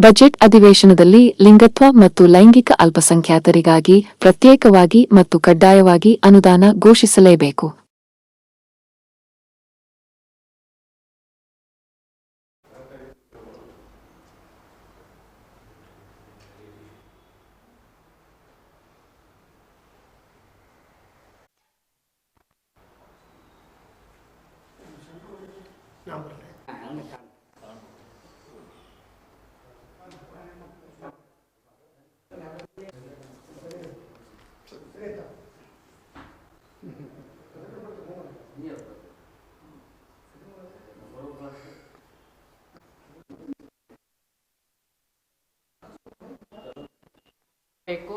Budget ಅಧಿವೇಶನದಲ್ಲಿ ಲಿಂಗತ್ವ ಮತ್ತು ಲೈಂಗಿಕ ಅಲ್ಪಸಂಖ್ಯಾತರಿಗಾಗಿ ಪ್ರತ್ಯೇಕವಾಗಿ ಮತ್ತು ಕಡ್ಡಾಯವಾಗಿ ಅನುದಾನ ಘೋಷಿಸಲೇಬೇಕು.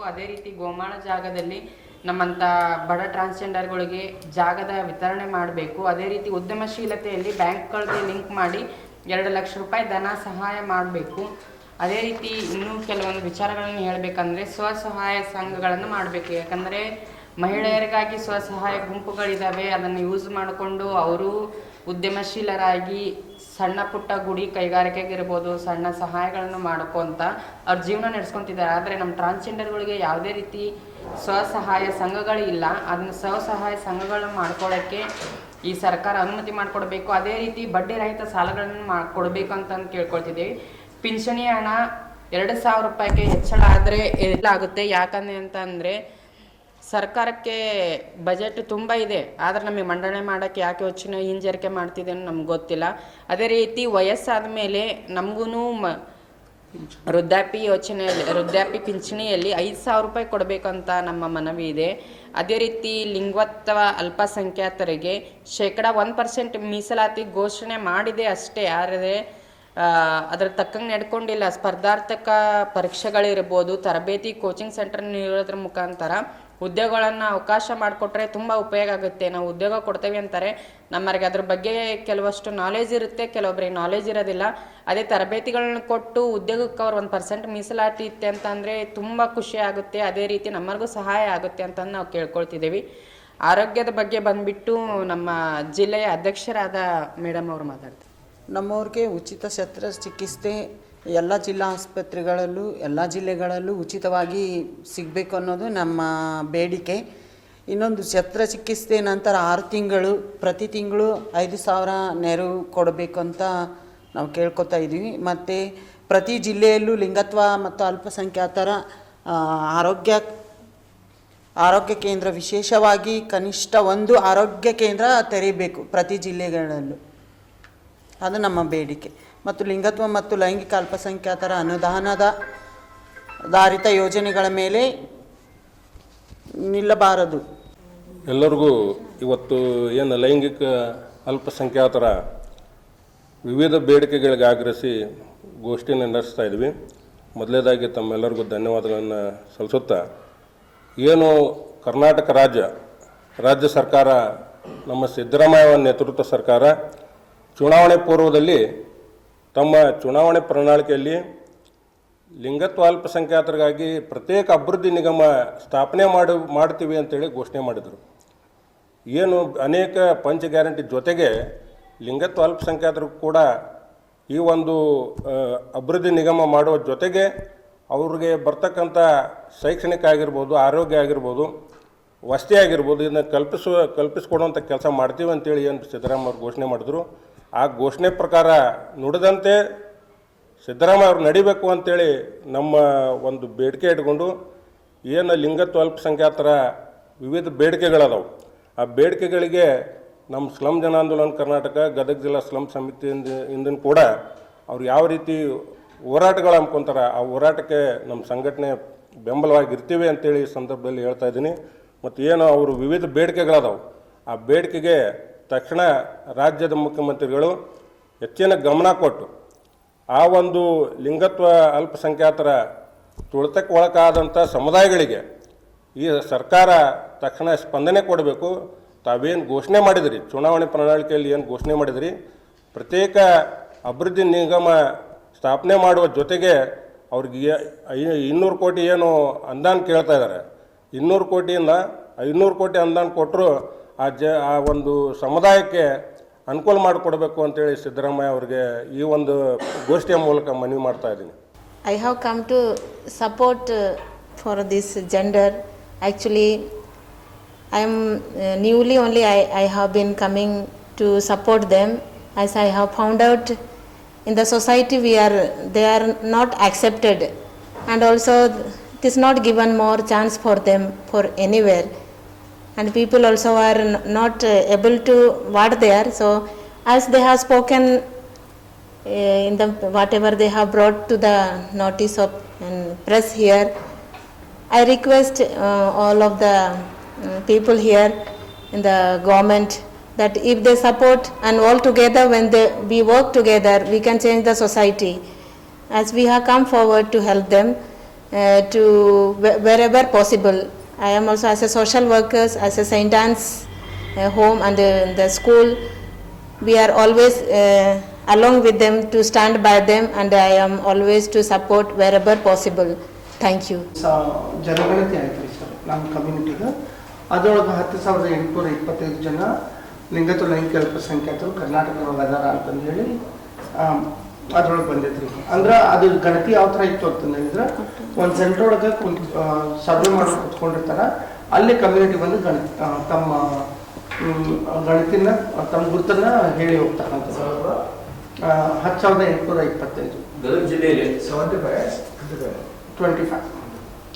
ಅದೇ ರೀತಿ ಗೋಮಾಳ ಜಾಗದಲ್ಲಿ ನಮ್ಮಂತ ಬಡ ಟ್ರಾನ್ಸ್ಜೆಂಡರ್ಗಳಿಗೆ ಜಾಗದ ವಿತರಣೆ ಮಾಡಬೇಕು. ಅದೇ ರೀತಿ ಉದ್ಯಮಶೀಲತೆಯಲ್ಲಿ ಬ್ಯಾಂಕ್ಗಳಿಗೆ ಲಿಂಕ್ ಮಾಡಿ 2 ಲಕ್ಷ ರೂಪಾಯಿ ಧನ ಸಹಾಯ ಮಾಡಬೇಕು. ಅದೇ ರೀತಿ ಇನ್ನೂ ಕೆಲವೊಂದು ವಿಚಾರಗಳನ್ನು ಹೇಳಬೇಕಂದ್ರೆ ಸ್ವಸಹಾಯ ಸಂಘಗಳನ್ನು ಮಾಡಬೇಕು. ಯಾಕಂದರೆ ಮಹಿಳೆಯರಿಗಾಗಿ ಸ್ವಸಹಾಯ ಗುಂಪುಗಳಿದ್ದಾವೆ, ಅದನ್ನು ಯೂಸ್ ಮಾಡಿಕೊಂಡು ಅವರು ಉದ್ಯಮಶೀಲರಾಗಿ ಸಣ್ಣ ಪುಟ್ಟ ಗುಡಿ ಕೈಗಾರಿಕೆಗಿರ್ಬೋದು ಸಣ್ಣ ಸಹಾಯಗಳನ್ನು ಮಾಡ್ಕೊತ ಅವ್ರ ಜೀವನ ನಡೆಸ್ಕೊತಿದ್ದಾರೆ. ಆದರೆ ನಮ್ಮ ಟ್ರಾನ್ಸ್ಜೆಂಡರ್ಗಳಿಗೆ ಯಾವುದೇ ರೀತಿ ಸ್ವಸಹಾಯ ಸಂಘಗಳಿಲ್ಲ. ಅದನ್ನು ಸ್ವಸಹಾಯ ಸಂಘಗಳನ್ನ ಮಾಡ್ಕೊಳ್ಳೋಕ್ಕೆ ಈ ಸರ್ಕಾರ ಅನುಮತಿ ಮಾಡಿಕೊಡ್ಬೇಕು. ಅದೇ ರೀತಿ ಬಡ್ಡಿ ರಹಿತ ಸಾಲಗಳನ್ನು ಕೊಡಬೇಕು ಅಂತಂದು ಕೇಳ್ಕೊಳ್ತಿದ್ದೀವಿ. ಪಿಂಚಣಿ ಹಣ 2,000 ರೂಪಾಯಿಗೆ ಹೆಚ್ಚಳ ಆದರೆ ಆಗುತ್ತೆ. ಯಾಕಂದರೆ ಅಂತಂದರೆ ಸರ್ಕಾರಕ್ಕೆ ಬಜೆಟ್ ತುಂಬ ಇದೆ, ಆದರೆ ನಮಗೆ ಮಂಡನೆ ಮಾಡೋಕ್ಕೆ ಯಾಕೆ ಹೆಚ್ಚಿನ ಹಿಂಜರಿಕೆ ಮಾಡ್ತಿದೆ ಅನ್ನೋ ನಮ್ಗೆ ಗೊತ್ತಿಲ್ಲ. ಅದೇ ರೀತಿ ವಯಸ್ಸಾದ ಮೇಲೆ ನಮಗೂ ವೃದ್ಧಾಪ್ಯ ಪಿಂಚಣಿಯಲ್ಲಿ 5,000 ರೂಪಾಯಿ ಕೊಡಬೇಕಂತ ನಮ್ಮ ಮನವಿ ಇದೆ. ಅದೇ ರೀತಿ ಲಿಂಗತ್ವ ಅಲ್ಪಸಂಖ್ಯಾತರಿಗೆ 1% ಮೀಸಲಾತಿ ಘೋಷಣೆ ಮಾಡಿದೆ ಅಷ್ಟೇ, ಆದರೆ ಅದರ ತಕ್ಕಂಗೆ ನಡ್ಕೊಂಡಿಲ್ಲ. ಸ್ಪರ್ಧಾತ್ಮಕ ಪರೀಕ್ಷೆಗಳಿರ್ಬೋದು, ತರಬೇತಿ ಕೋಚಿಂಗ್ ಸೆಂಟರ್ ನೀಡೋದ್ರ ಮುಖಾಂತರ ಉದ್ಯೋಗಗಳನ್ನು ಅವಕಾಶ ಮಾಡಿಕೊಟ್ರೆ ತುಂಬ ಉಪಯೋಗ ಆಗುತ್ತೆ. ನಾವು ಉದ್ಯೋಗ ಕೊಡ್ತೇವೆ ಅಂತಾರೆ, ನಮ್ಮರಿಗೆ ಅದ್ರ ಬಗ್ಗೆ ಕೆಲವಷ್ಟು ನಾಲೆಜ್ ಇರುತ್ತೆ, ಕೆಲವೊಬ್ಬರಿಗೆ ನಾಲೆಜ್ ಇರೋದಿಲ್ಲ. ಅದೇ ತರಬೇತಿಗಳನ್ನ ಕೊಟ್ಟು ಉದ್ಯೋಗಕ್ಕೆ ಅವ್ರು 1% ಮೀಸಲಾತಿ ಇತ್ತೆ ಅಂತಂದರೆ ತುಂಬ ಖುಷಿ ಆಗುತ್ತೆ. ಅದೇ ರೀತಿ ನಮ್ಮರಿಗೂ ಸಹಾಯ ಆಗುತ್ತೆ ಅಂತ ನಾವು ಕೇಳ್ಕೊಳ್ತಿದ್ದೀವಿ. ಆರೋಗ್ಯದ ಬಗ್ಗೆ ಬಂದುಬಿಟ್ಟು ನಮ್ಮ ಜಿಲ್ಲೆಯ ಅಧ್ಯಕ್ಷರಾದ ಮೇಡಮ್ ಅವರು ಮಾತಾಡ್ತಾರೆ. ನಮ್ಮವ್ರಿಗೆ ಉಚಿತ ಶಸ್ತ್ರಚಿಕಿತ್ಸೆ ಎಲ್ಲ ಜಿಲ್ಲಾ ಆಸ್ಪತ್ರೆಗಳಲ್ಲೂ ಎಲ್ಲ ಜಿಲ್ಲೆಗಳಲ್ಲೂ ಉಚಿತವಾಗಿ ಸಿಗಬೇಕು ಅನ್ನೋದು ನಮ್ಮ ಬೇಡಿಕೆ. ಇನ್ನೊಂದು ಶಸ್ತ್ರಚಿಕಿತ್ಸೆ ನಂತರ 6 ತಿಂಗಳು ಪ್ರತಿ ತಿಂಗಳು 5,000 ನೆರವು ಕೊಡಬೇಕು ಅಂತ ನಾವು ಕೇಳ್ಕೊತಾ ಇದ್ದೀವಿ. ಮತ್ತು ಪ್ರತಿ ಜಿಲ್ಲೆಯಲ್ಲೂ ಲಿಂಗತ್ವ ಮತ್ತು ಅಲ್ಪಸಂಖ್ಯಾತರ ಆರೋಗ್ಯ ಕೇಂದ್ರ, ವಿಶೇಷವಾಗಿ ಕನಿಷ್ಠ 1 ಆರೋಗ್ಯ ಕೇಂದ್ರ ತೆರೀಬೇಕು ಪ್ರತಿ ಜಿಲ್ಲೆಗಳಲ್ಲೂ. ಅದು ನಮ್ಮ ಬೇಡಿಕೆ. ಮತ್ತು ಲಿಂಗತ್ವ ಮತ್ತು ಲೈಂಗಿಕ ಅಲ್ಪಸಂಖ್ಯಾತರ ಅನುದಾನದ ಧಾರಿತ ಯೋಜನೆಗಳ ಮೇಲೆ ನಿಲ್ಲಬಾರದು. ಎಲ್ಲರಿಗೂ ಇವತ್ತು ಏನು ಲೈಂಗಿಕ ಅಲ್ಪಸಂಖ್ಯಾತರ ವಿವಿಧ ಬೇಡಿಕೆಗಳಿಗೆ ಆಗ್ರಹಿಸಿ ಗೋಷ್ಠಿಯನ್ನು ನಡೆಸ್ತಾ ಇದ್ವಿ. ಮೊದಲನೇದಾಗಿ ತಮ್ಮೆಲ್ಲರಿಗೂ ಧನ್ಯವಾದಗಳನ್ನು ಸಲ್ಲಿಸುತ್ತಾ, ಏನು ಕರ್ನಾಟಕ ರಾಜ್ಯ ಸರ್ಕಾರ, ನಮ್ಮ ಸಿದ್ದರಾಮಯ್ಯ ನೇತೃತ್ವ ಸರ್ಕಾರ ಚುನಾವಣೆ ಪೂರ್ವದಲ್ಲಿ ತಮ್ಮ ಚುನಾವಣೆ ಪ್ರಣಾಳಿಕೆಯಲ್ಲಿ ಲಿಂಗತ್ವ ಅಲ್ಪಸಂಖ್ಯಾತರಿಗಾಗಿ ಪ್ರತ್ಯೇಕ ಅಭಿವೃದ್ಧಿ ನಿಗಮ ಸ್ಥಾಪನೆ ಮಾಡ್ತೀವಿ ಅಂತೇಳಿ ಘೋಷಣೆ ಮಾಡಿದರು. ಏನು ಅನೇಕ ಪಂಚ ಗ್ಯಾರಂಟಿ ಜೊತೆಗೆ ಲಿಂಗತ್ವ ಅಲ್ಪಸಂಖ್ಯಾತರಿಗೂ ಕೂಡ ಈ ಒಂದು ಅಭಿವೃದ್ಧಿ ನಿಗಮ ಮಾಡುವ ಜೊತೆಗೆ ಅವ್ರಿಗೆ ಬರ್ತಕ್ಕಂಥ ಶೈಕ್ಷಣಿಕ ಆಗಿರ್ಬೋದು, ಆರೋಗ್ಯ ಆಗಿರ್ಬೋದು, ವಸತಿ ಆಗಿರ್ಬೋದು, ಇದನ್ನು ಕಲ್ಪಿಸ್ಕೊಡುವಂಥ ಕೆಲಸ ಮಾಡ್ತೀವಿ ಅಂತೇಳಿ ಏನು ಸಿದ್ದರಾಮಯ್ಯ ಅವರು ಘೋಷಣೆ ಮಾಡಿದ್ರು. ಆ ಘೋಷಣೆ ಪ್ರಕಾರ ನುಡಿದಂತೆ ಸಿದ್ದರಾಮಯ್ಯ ಅವರು ನಡಿಬೇಕು ಅಂತೇಳಿ ನಮ್ಮ ಒಂದು ಬೇಡಿಕೆ ಇಟ್ಕೊಂಡು ಏನು ಲಿಂಗತ್ವ ಅಲ್ಪಸಂಖ್ಯಾತರ ವಿವಿಧ ಬೇಡಿಕೆಗಳದಾವು, ಆ ಬೇಡಿಕೆಗಳಿಗೆ ನಮ್ಮ ಸ್ಲಮ್ ಜನಾಂದೋಲನ ಕರ್ನಾಟಕ, ಗದಗ ಜಿಲ್ಲಾ ಸ್ಲಮ್ ಸಮಿತಿಯಿಂದ ಕೂಡ ಅವ್ರು ಯಾವ ರೀತಿ ಹೋರಾಟಗಳು ಹಮ್ಮಿಕೊಂತಾರೆ, ಆ ಹೋರಾಟಕ್ಕೆ ನಮ್ಮ ಸಂಘಟನೆ ಬೆಂಬಲವಾಗಿರ್ತೀವಿ ಅಂತೇಳಿ ಈ ಸಂದರ್ಭದಲ್ಲಿ ಹೇಳ್ತಾ ಇದ್ದೀನಿ. ಮತ್ತು ಏನು ಅವರು ವಿವಿಧ ಬೇಡಿಕೆಗಳದಾವು, ಆ ಬೇಡಿಕೆಗೆ ತಕ್ಷಣ ರಾಜ್ಯದ ಮುಖ್ಯಮಂತ್ರಿಗಳು ಹೆಚ್ಚಿನ ಗಮನ ಕೊಟ್ಟು ಆ ಒಂದು ಲಿಂಗತ್ವ ಅಲ್ಪಸಂಖ್ಯಾತರ ತುಳಿತಕ್ಕೆ ಒಳಗಾದಂಥ ಸಮುದಾಯಗಳಿಗೆ ಈ ಸರ್ಕಾರ ತಕ್ಷಣ ಸ್ಪಂದನೆ ಕೊಡಬೇಕು. ತಾವೇನು ಘೋಷಣೆ ಮಾಡಿದಿರಿ, ಚುನಾವಣೆ ಪ್ರಣಾಳಿಕೆಯಲ್ಲಿ ಏನು ಘೋಷಣೆ ಮಾಡಿದಿರಿ, ಪ್ರತ್ಯೇಕ ಅಭಿವೃದ್ಧಿ ನಿಗಮ ಸ್ಥಾಪನೆ ಮಾಡುವ ಜೊತೆಗೆ ಅವ್ರಿಗೆ 200 ಕೋಟಿ ಏನು ಅನುದಾನ ಕೇಳ್ತಾ ಇದ್ದಾರೆ, 200 ಕೋಟಿಯಿಂದ 500 ಕೋಟಿ ಅನುದಾನ ಕೊಟ್ಟರು ಆ ಒಂದು ಸಮುದಾಯಕ್ಕೆ ಅನುಕೂಲ ಮಾಡಿಕೊಡ್ಬೇಕು ಅಂತೇಳಿ ಸಿದ್ದರಾಮಯ್ಯ ಅವರಿಗೆ ಈ ಒಂದು ಗೋಷ್ಠಿಯ ಮೂಲಕ ಮನವಿ ಮಾಡ್ತಾ ಇದ್ದೀನಿ. I have come to support for this gender. Actually, I am newly only I have been coming to support them, as I have found out in the society they are not accepted, and also it is not given more chance for them for anywhere, and people also are not able to what they are. So as they have spoken in the whatever they have brought to the notice of press here, I request all of the people here in the government that if they support and all together, when we work together, we can change the society, as we have come forward to help them to wherever possible. I am also as a social workers, as a St. Anne's home and the school, we are always along with them to stand by them, and I am always to support wherever possible. Thank you. ಜನಗಣತಿ ಆಯ್ತು ರೀ sir ನಮ್ಮ ಕಮ್ಯುನಿಟಿಗೆ. ಅದರೊಳಗೆ 10,825 ಜನ ಲಿಂಗತ್ವ ಲೈಂಗಿಕ ಅಲ್ಪಸಂಖ್ಯಾತರು ಕರ್ನಾಟಕದೊಳಗೆ ಅದಾರ ಅಂತಂದು ಹೇಳಿ ಅದ್ರೊಳಗೆ ಬಂದೈತೆ ರೀ. ಅಂದ್ರೆ ಅದು ಗಣತಿ ಯಾವ ಥರ ಇತ್ತು ಅಂತಂದು ಹೇಳಿದ್ರೆ, ಒಂದು ಸೆಂಟ್ರ್ ಒಳಗೆ ಸರ್ವೆ ಮಾಡಿ ಕುತ್ಕೊಂಡಿರ್ತಾರೆ, ಅಲ್ಲಿ ಕಮ್ಯುನಿಟಿ ಬಂದು ತಮ್ಮ ಗಣತಿನ ತಮ್ಮ ಗುರುತನ್ನ ಹೇಳಿ ಹೋಗ್ತಕ್ಕಂಥದ್ದು. 10,825 ಗದಗ ಜಿಲ್ಲೆಯಲ್ಲಿ 25.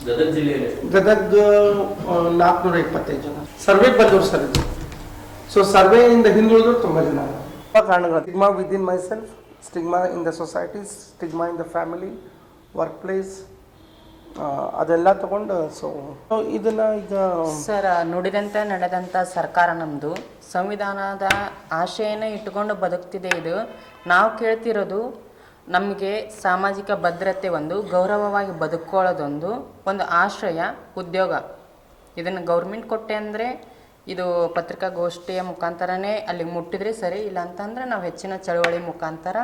ಗದಗ ಜಿಲ್ಲೆಯಲ್ಲಿ ಗದಗ 425 ಜನ ಸರ್ವೆಗೆ ಬಂದವರು ಸರ್ ಇದು. ಸೊ ಸರ್ವೆಯಿಂದ ಹಿಂದುಳಿದ್ರು ತುಂಬ ಜನ. ಕಾರಣಗಳು stigma within my self, stigma in the societies, stigma in the family, work place, ಅದೆಲ್ಲ ತಗೊಂಡು ಸೊ ಇದನ್ನ ಈಗ ಸರ್, ನುಡಿದಂತೆ ನಡೆದಂಥ ಸರ್ಕಾರ ನಮ್ಮದು. ಸಂವಿಧಾನದ ಆಶಯನ ಇಟ್ಟುಕೊಂಡು ಬದುಕ್ತಿದೆ ಇದು. ನಾವು ಕೇಳ್ತಿರೋದು ನಮಗೆ ಸಾಮಾಜಿಕ ಭದ್ರತೆ, ಒಂದು ಗೌರವವಾಗಿ ಬದುಕೊಳ್ಳೋದೊಂದು, ಒಂದು ಆಶ್ರಯ, ಉದ್ಯೋಗ. ಇದನ್ನು ಗೌರ್ಮೆಂಟ್ ಕೊಟ್ಟೆ ಅಂದರೆ ಇದು ಪತ್ರಿಕಾಗೋಷ್ಠಿಯ ಮುಖಾಂತರನೇ ಅಲ್ಲಿಗೆ ಮುಟ್ಟಿದ್ರೆ ಸರಿ, ಇಲ್ಲ ಅಂತಂದರೆ ನಾವು ಹೆಚ್ಚಿನ ಚಳವಳಿ ಮುಖಾಂತರ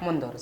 ಮುಂದುವರಿಸ್ತೀವಿ.